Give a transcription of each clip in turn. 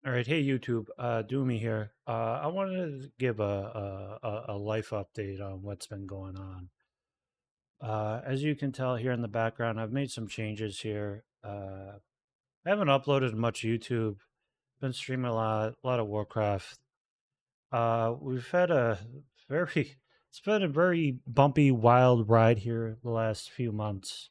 All right, hey YouTube, Doomy here. I wanted to give a life update on what's been going on. As you can tell here in the background, I've made some changes here. I haven't uploaded much YouTube. Been streaming a lot of Warcraft. We've had a very, it's been a very bumpy, wild ride here the last few months.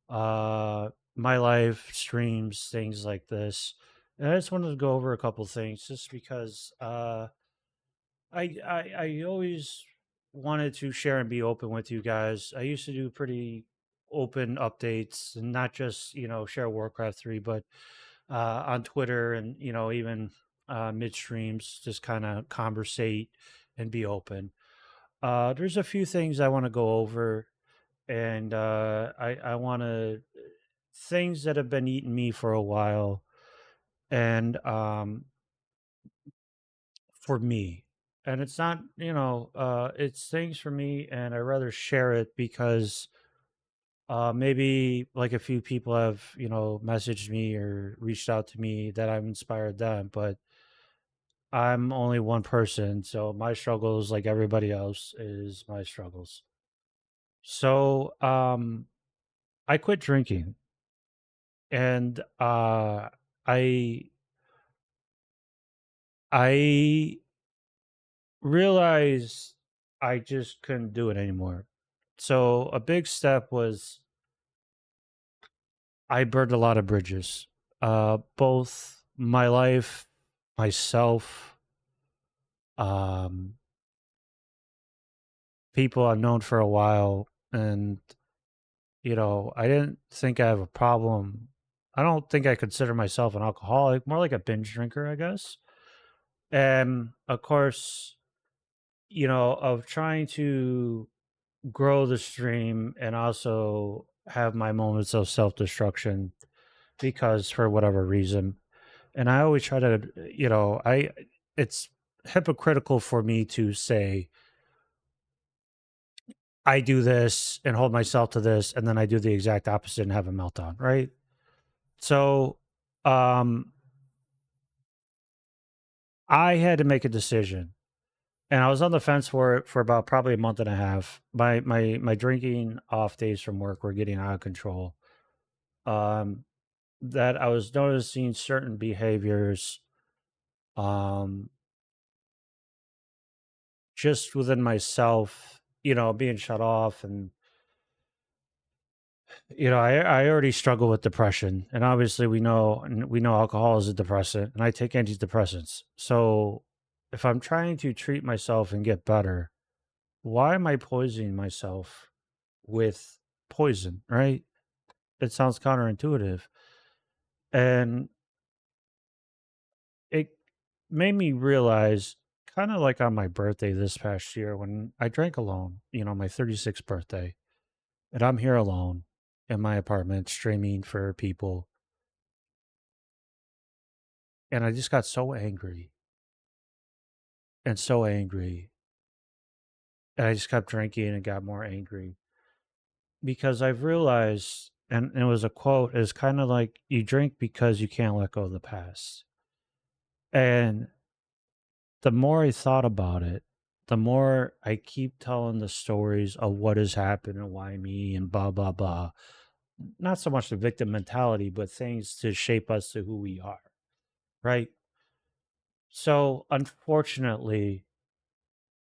My life streams, things like this. And I just wanted to go over a couple things just because I always wanted to share and be open with you guys. I used to do pretty open updates and not just, share Warcraft 3, but on Twitter and, even mid streams, just kind of conversate and be open. There's a few things I want to go over, and I want to things that have been eating me for a while, and for me, and it's not, it's things for me, and I rather share it because maybe like a few people have, messaged me or reached out to me that I've inspired them, but I'm only one person, so my struggles, like everybody else, is my struggles. So I quit drinking, and I I realized I just couldn't do it anymore. So a big step was I burned a lot of bridges. Both my life, myself, um, people I've known for a while, and I didn't think I have a problem. I don't think I consider myself an alcoholic, more like a binge drinker, I guess. And of course, of trying to grow the stream and also have my moments of self-destruction because for whatever reason. And I always try to, I it's hypocritical for me to say I do this and hold myself to this and then I do the exact opposite and have a meltdown, right? So um I had to make a decision, and I was on the fence for it for about probably a month and a half. My drinking off days from work were getting out of control. Um that I was noticing certain behaviors um just within myself, being shut off, and I already struggle with depression, and obviously we know alcohol is a depressant, and I take antidepressants. So if I'm trying to treat myself and get better, why am I poisoning myself with poison, right? It sounds counterintuitive. And it made me realize, kind of like on my birthday this past year when I drank alone, my 36th birthday, and I'm here alone in my apartment streaming for people. And I just got so angry and so angry. And I just kept drinking and got more angry because I've realized, and it was a quote, is kind of like you drink because you can't let go of the past. And the more I thought about it, the more I keep telling the stories of what has happened and why me and blah, blah, blah. Not so much the victim mentality, but things to shape us to who we are. Right. So unfortunately,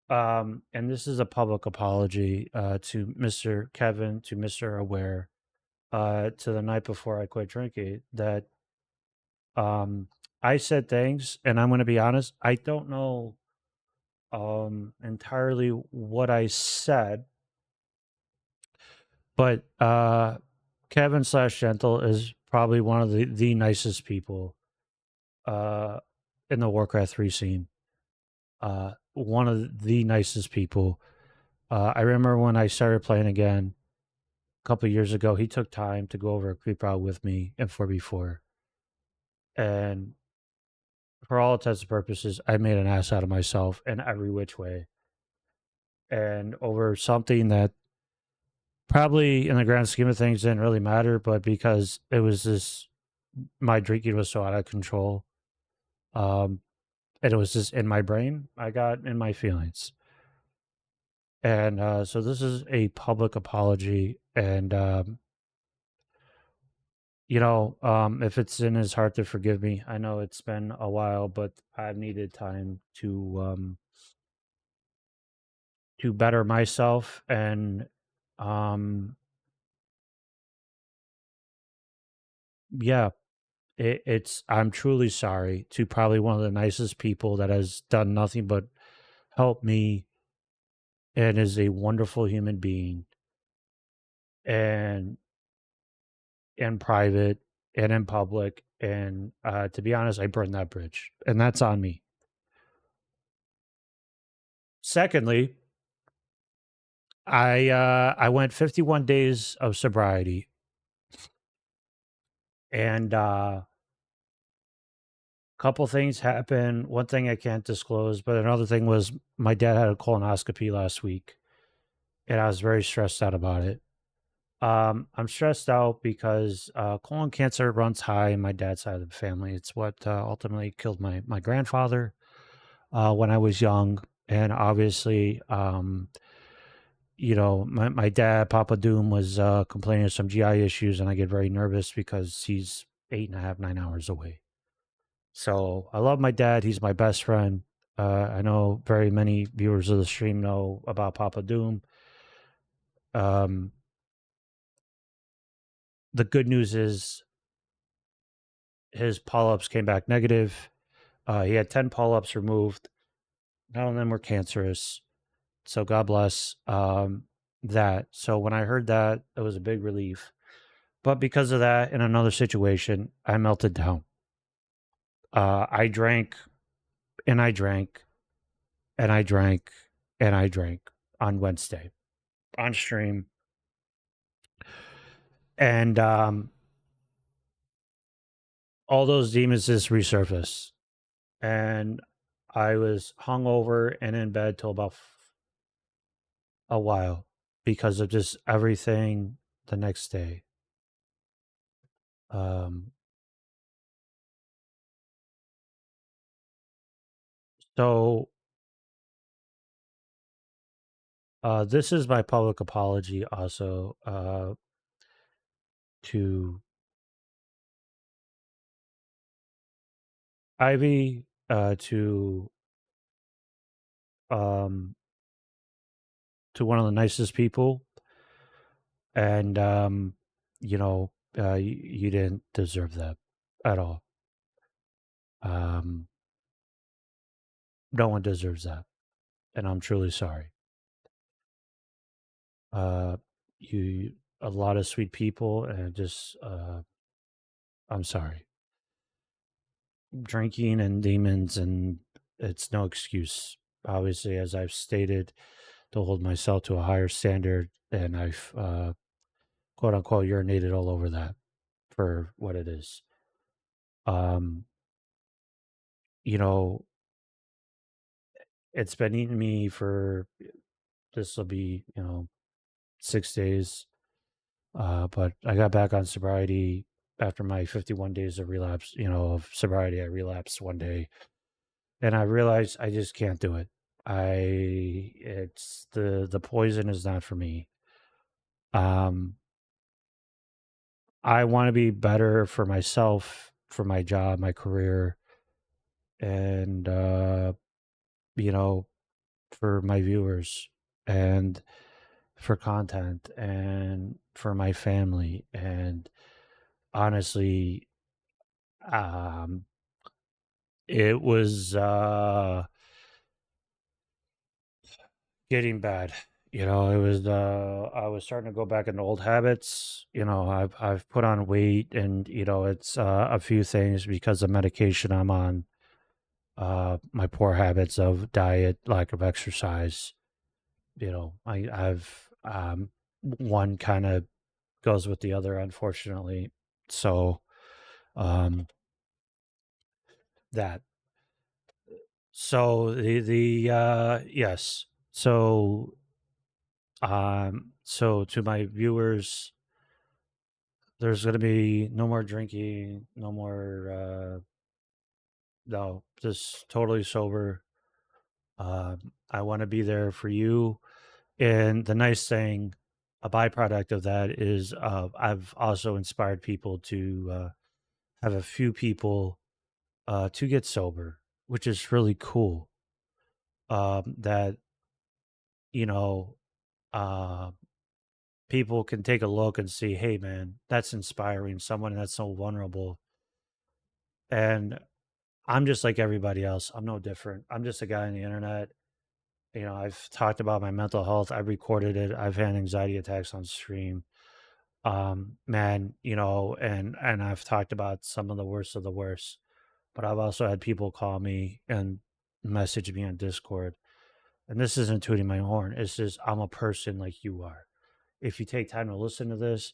and this is a public apology to Mr. Kevin, to Mr. Aware, to the night before I quit drinking, that um, I said things, and I'm going to be honest, I don't know entirely what I said, but Kevin slash Gentle is probably one of the nicest people uh, in the Warcraft 3 scene. One of the nicest people. I remember when I started playing again a couple of years ago, he took time to go over a creep out with me in 4v4. And for all intents and purposes, I made an ass out of myself in every which way. And over something that probably in the grand scheme of things didn't really matter, but because it was my drinking was so out of control, Um, and it was just in my brain. I got in my feelings. And so this is a public apology. And, if it's in his heart to forgive me, I know it's been a while, but I've needed time to better myself. And, um, yeah, I'm truly sorry to probably one of the nicest people that has done nothing but help me and is a wonderful human being, and in private and in public. And to be honest, I burned that bridge, and that's on me. Secondly, I went 51 days of sobriety, and a couple things happened. One thing I can't disclose, but another thing was my dad had a colonoscopy last week, and I was very stressed out about it. I'm stressed out because colon cancer runs high in my dad's side of the family. It's what ultimately killed my grandfather when I was young, and obviously, my dad, Papa Doom, was complaining of some GI issues, and I get very nervous because he's 8.5, 9 hours away. So I love my dad. He's my best friend. I know very many viewers of the stream know about Papa Doom. Um, the good news is his polyps came back negative. He had 10 polyps removed. None of them were cancerous. So God bless that. So when I heard that, it was a big relief. But because of that, in another situation, I melted down. I drank and I drank and I drank and I drank on Wednesday on stream. And all those demons just resurfaced. And I was hungover and in bed till about a while because of just everything the next day. Um, so this is my public apology also to Ivy, um, to one of the nicest people, and you didn't deserve that at all. Um, no one deserves that, and I'm truly sorry. Uh, you a lot of sweet people, and just I'm sorry. Drinking and demons, and it's no excuse. Obviously, as I've stated, to hold myself to a higher standard, and I've quote unquote urinated all over that for what it is. Um, you know, it's been eating me for this will be 6 days. But I got back on sobriety after my 51 days of relapse. Of sobriety, I relapsed one day, and I realized I just can't do it. It's the poison is not for me. Um, I want to be better for myself, for my job, my career, and you know, for my viewers, and for content, and for my family. And honestly, um, it was getting bad. It was I was starting to go back into old habits. I've put on weight, and it's a few things because of medication I'm on. My poor habits of diet, lack of exercise. I've one kind of goes with the other, unfortunately. So um that so the yes. So to my viewers, there's going to be no more drinking, no more No, just totally sober. I want to be there for you. And the nice thing, a byproduct of that is I've also inspired people to have a few people to get sober, which is really cool. That, you know, uh, people can take a look and see, hey, man, that's inspiring. Someone that's so vulnerable. And I'm just like everybody else. I'm no different. I'm just a guy on the internet. I've talked about my mental health. I've recorded it. I've had anxiety attacks on stream. Man, and I've talked about some of the worst. But I've also had people call me and message me on Discord. And this isn't tooting my horn. It's just I'm a person like you are. If you take time to listen to this,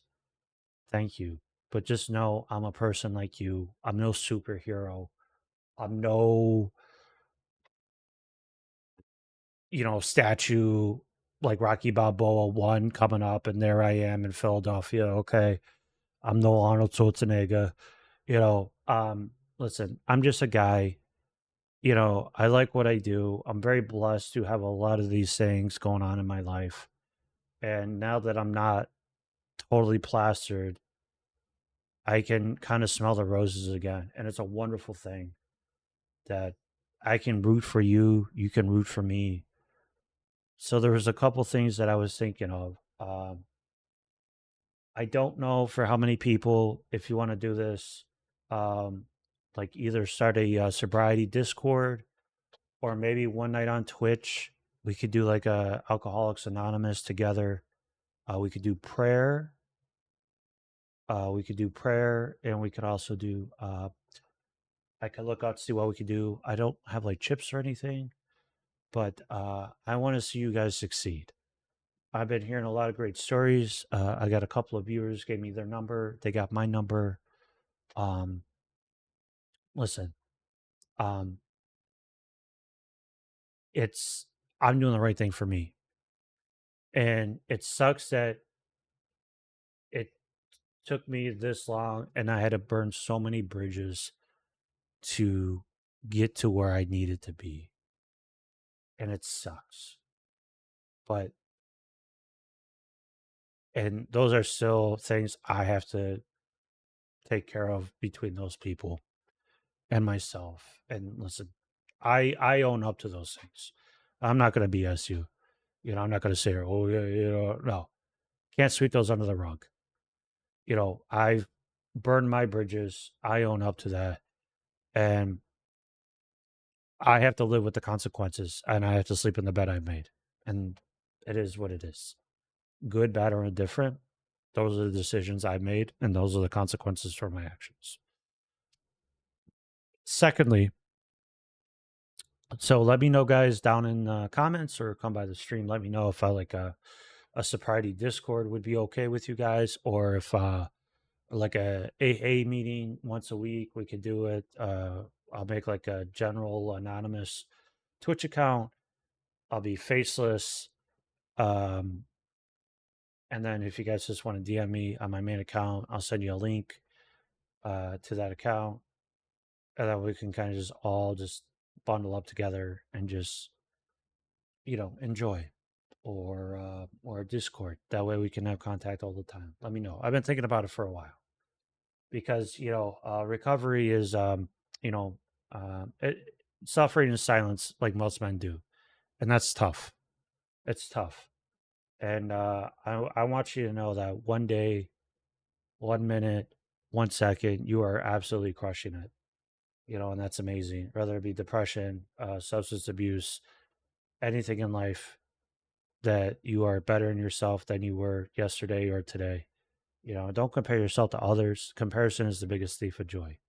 thank you. But just know I'm a person like you. I'm no superhero. I'm no, statue like Rocky Balboa 1 coming up, and there I am in Philadelphia. Okay. I'm no Arnold Schwarzenegger. Listen, I'm just a guy. I like what I do. I'm very blessed to have a lot of these things going on in my life. And now that I'm not totally plastered, I can kind of smell the roses again. And it's a wonderful thing that I can root for you. You can root for me. So there was a couple things that I was thinking of. I don't know for how many people, if you want to do this, um, like either start a sobriety Discord or maybe one night on Twitch. We could do like a Alcoholics Anonymous together. We could do prayer. We could do prayer, and we could also do. I could look out to see what we could do. I don't have like chips or anything, but I want to see you guys succeed. I've been hearing a lot of great stories. I got a couple of viewers gave me their number. They got my number. Um, Listen, um, it's I'm doing the right thing for me, and it sucks that it took me this long, and I had to burn so many bridges to get to where I needed to be, and it sucks. But and those are still things I have to take care of between those people and myself. And listen, I own up to those things. I'm not going to BS you. I'm not going to say, oh yeah, no, can't sweep those under the rug. I've burned my bridges. I own up to that, and I have to live with the consequences, and I have to sleep in the bed I made, and it is what it is. Good, bad, or indifferent. Those are the decisions I made, and those are the consequences for my actions. Secondly, so let me know, guys, down in comments or come by the stream. Let me know if I like a sobriety Discord would be okay with you guys, or if like a AA meeting once a week, we could do it. I'll make like a general anonymous Twitch account. I'll be faceless. Um, and then if you guys just want to DM me on my main account, I'll send you a link to that account, and then we can kind of just all just bundle up together and just enjoy, or Discord. That way we can have contact all the time. Let me know. I've been thinking about it for a while because recovery is you know it, suffering in silence like most men do, and that's tough. It's tough, and I want you to know that one day, 1 minute, 1 second, you are absolutely crushing it. And that's amazing. Whether it be depression, substance abuse, anything in life, that you are better in yourself than you were yesterday or today. Don't compare yourself to others. Comparison is the biggest thief of joy.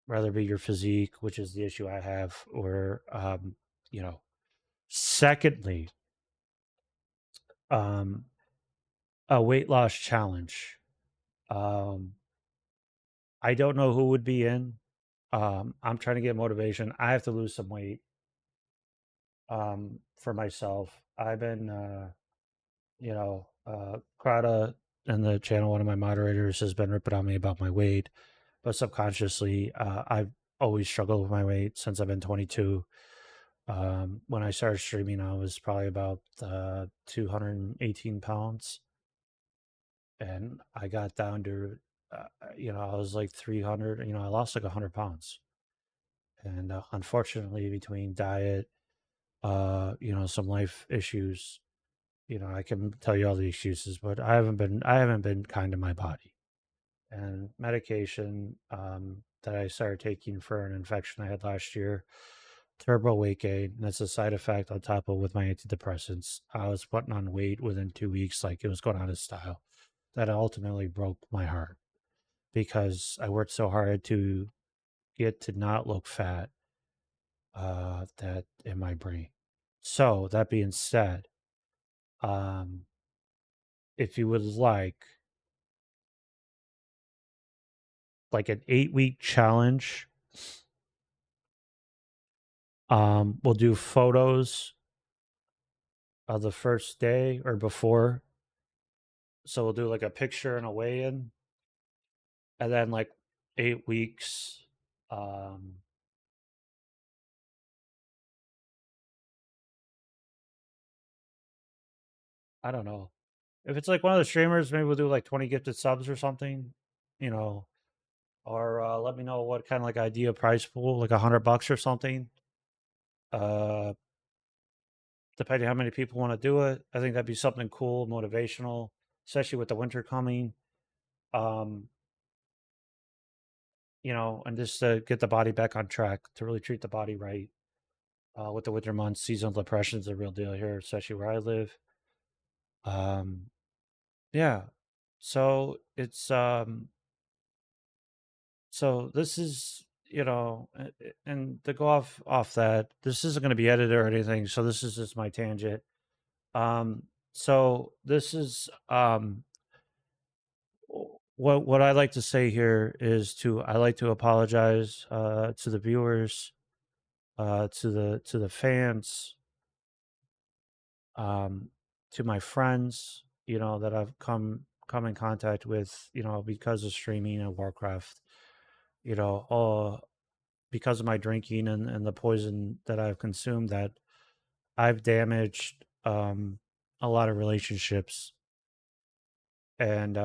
Whether it be your physique, which is the issue I have, or you know. Secondly, um, a weight loss challenge. Um, I don't know who would be in. I'm trying to get motivation. I have to lose some weight for myself. I've been, Krata and the channel, one of my moderators has been ripping on me about my weight, but subconsciously, I've always struggled with my weight since I've been 22. When I started streaming, I was probably about 218 pounds, and I got down to, I was like 300. I lost like 100 pounds, and unfortunately, between diet, some life issues, I can tell you all the excuses, but I haven't been kind to my body. And medication that I started taking for an infection I had last year, turbo weight gain. That's a side effect on top of with my antidepressants. I was putting on weight within 2 weeks, like it was going out of style. That ultimately broke my heart because I worked so hard to get to not look fat, that in my brain. So that being said, um, if you would like an 8 week challenge, we'll do photos of the first day or before. So we'll do like a picture and a weigh in, and then like 8 weeks. Um, I don't know. If it's like one of the streamers, maybe we'll do like 20 gifted subs or something, you know, or let me know what kind of like idea price pool, like $100 or something. Uh, Depending how many people want to do it, I think that'd be something cool, motivational, especially with the winter coming. Um, and just to get the body back on track, to really treat the body right. With the winter months, seasonal depression is a real deal here, especially where I live. Um, yeah. So so this is, and to go off that, this isn't going to be edited or anything. So this is just my tangent. Um, so this is what I like to say here is I like to apologize to the viewers, to the fans, um, to my friends, that I've come in contact with, because of streaming and Warcraft, all because of my drinking and the poison that I've consumed, that I've damaged a lot of relationships, and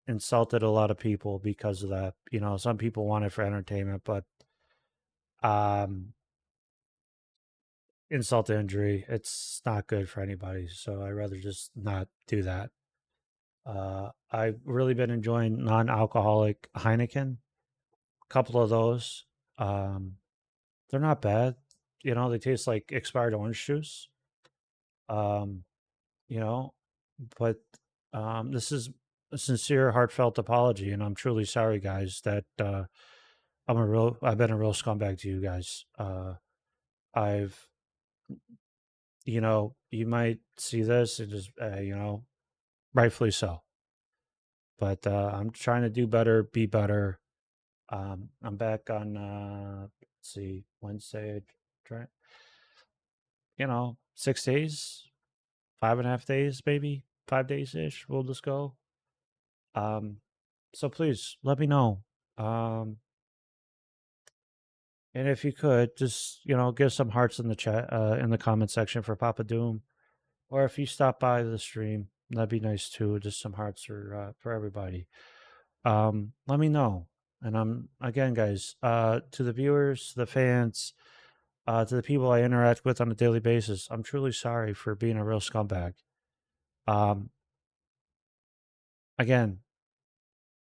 insulted a lot of people because of that. Some people want it for entertainment, but um, insult to injury, it's not good for anybody. So I'd rather just not do that. I've really been enjoying non-alcoholic Heineken. A couple of those, um, they're not bad. They taste like expired orange juice. Um, you know, but this is a sincere, heartfelt apology, and I'm truly sorry, guys, that I've been a real scumbag to you guys. I've, you might see this and just, rightfully so. But I'm trying to do better, be better. I'm back on, let's see, Wednesday, try, 6 days, 5.5 days, maybe 5 days ish. We'll just go. Um, so please let me know. Um, and if you could just, give some hearts in the chat, in the comment section for Papa Doom, or if you stop by the stream, that'd be nice too. Just some hearts for everybody. Let me know. And I'm again, guys, to the viewers, the fans, to the people I interact with on a daily basis, I'm truly sorry for being a real scumbag. Um, Again,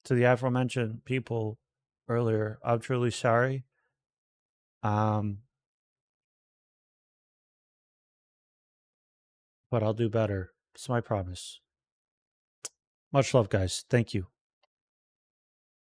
to the aforementioned people earlier, I'm truly sorry. Um, but I'll do better. It's my promise. Much love, guys. Thank you.